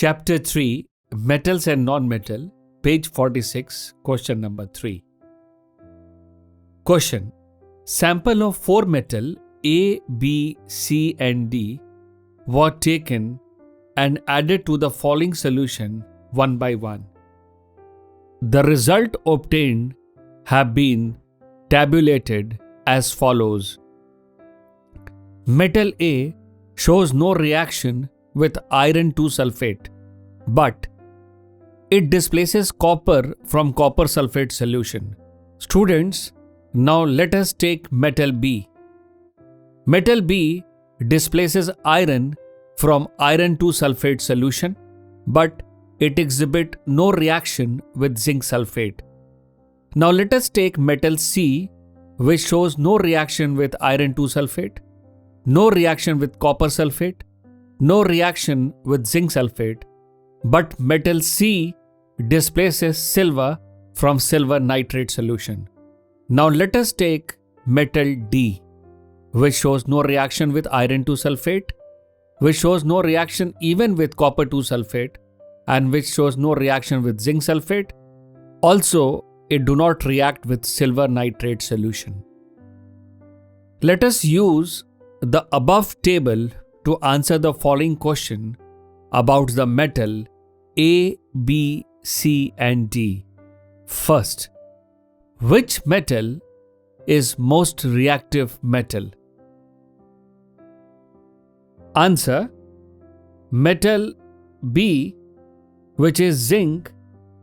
Chapter 3, Metals and Non-Metal, page 46, question number 3. Question. Sample of 4 metal A, B, C and D were taken and added to the following solution one by one. The result obtained have been tabulated as follows. Metal A shows no reaction with iron 2 sulfate, but it displaces copper from copper sulfate solution. Students, now let us take metal B. Metal B displaces iron from iron 2 sulfate solution, but it exhibits no reaction with zinc sulfate. Now let us take metal C, which shows no reaction with iron 2 sulfate, no reaction with copper sulfate, no reaction with zinc sulfate, but metal C displaces silver from silver nitrate solution. Now let us take metal D, which shows no reaction with iron 2 sulfate, which shows no reaction even with copper 2 sulfate, and which shows no reaction with zinc sulfate. Also, it do not react with silver nitrate solution. Let us use the above table to answer the following question about the metal A, B, C and D. First, which metal is most reactive metal? Answer: metal B, which is zinc,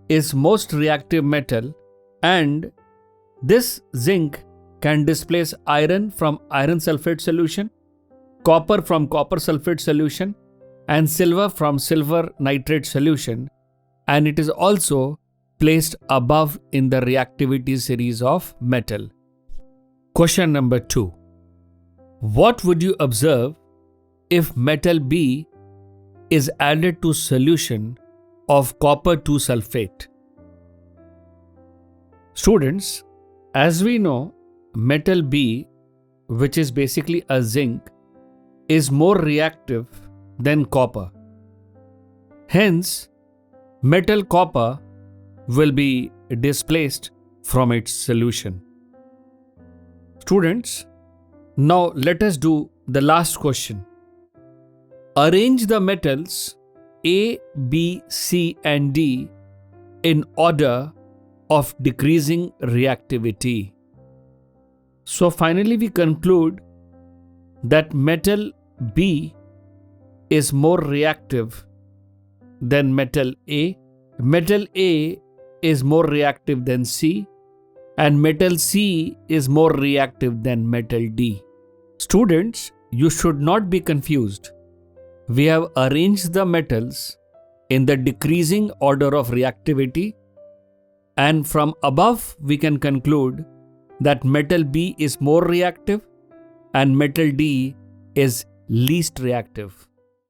is most reactive metal, and this zinc can displace iron from iron sulfate solution, copper from copper sulfate solution, and silver from silver nitrate solution, and it is also placed above in the reactivity series of metal. Question number 2. What would you observe if metal B is added to solution of copper 2 sulfate? Students, as we know, metal B, which is basically a zinc, is more reactive than copper. Hence, metal copper will be displaced from its solution. Students, now let us do the last question. Arrange the metals A, B, C and D in order of decreasing reactivity. So finally we conclude that metal B is more reactive than metal A, metal A is more reactive than C, and metal C is more reactive than metal D. Students, you should not be confused. We have arranged the metals in the decreasing order of reactivity, and from above we can conclude that metal B is more reactive and metal D is least reactive.